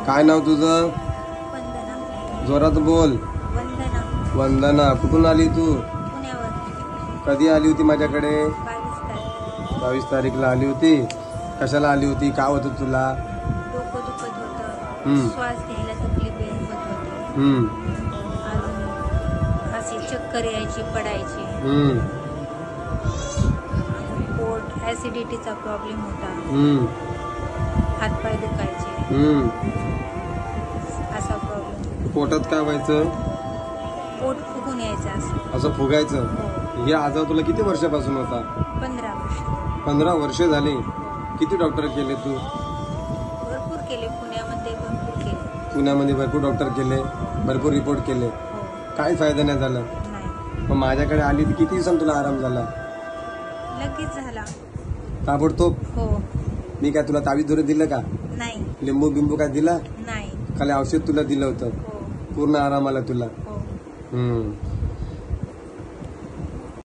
काय नाव तुझं? वंदना. जोरात बोल. वंदना. वंदना. कुठून आली तू? पुण्यावर. कधी आली होती माझ्याकडे? 22 तारीख. 22 तारीखला आली होती. कशाला आली होती? काय होतं तुला? डोकं दुखत होतं, श्वास घ्यायला तकलीफ येत होती, अजून अशी चक्कर यायची, पडायची, पोट ऍसिडिटीचा प्रॉब्लेम होता, हातपाय दुखायचे, असा प्रॉब्लेम. पोटात काय व्हायचं? पोट फुगून यायचं असं फुगायचं. हे आजार तुला किती वर्षापासून होता? 15 वर्ष. 15 वर्ष झाली. किती डॉक्टर केले तू? भरपूर केले, पुण्यामध्ये भरपूर केले. पुण्यामध्ये भरपूर डॉक्टर केले, भरपूर रिपोर्ट केले, हो. काय फायदा नाही झाला. नाही. मग माझ्याकडे आली तर किती दिवसांनी तुला आराम झाला? लगेच झाला. ताबडतोब. हो. मी काय तुला तावीज धरून दिलं का? नाही. लिंबू बिंबू काय दिला? नाही. खाली औषध तुला दिलं होतं. हो. पूर्ण आराम आला तुला. हो.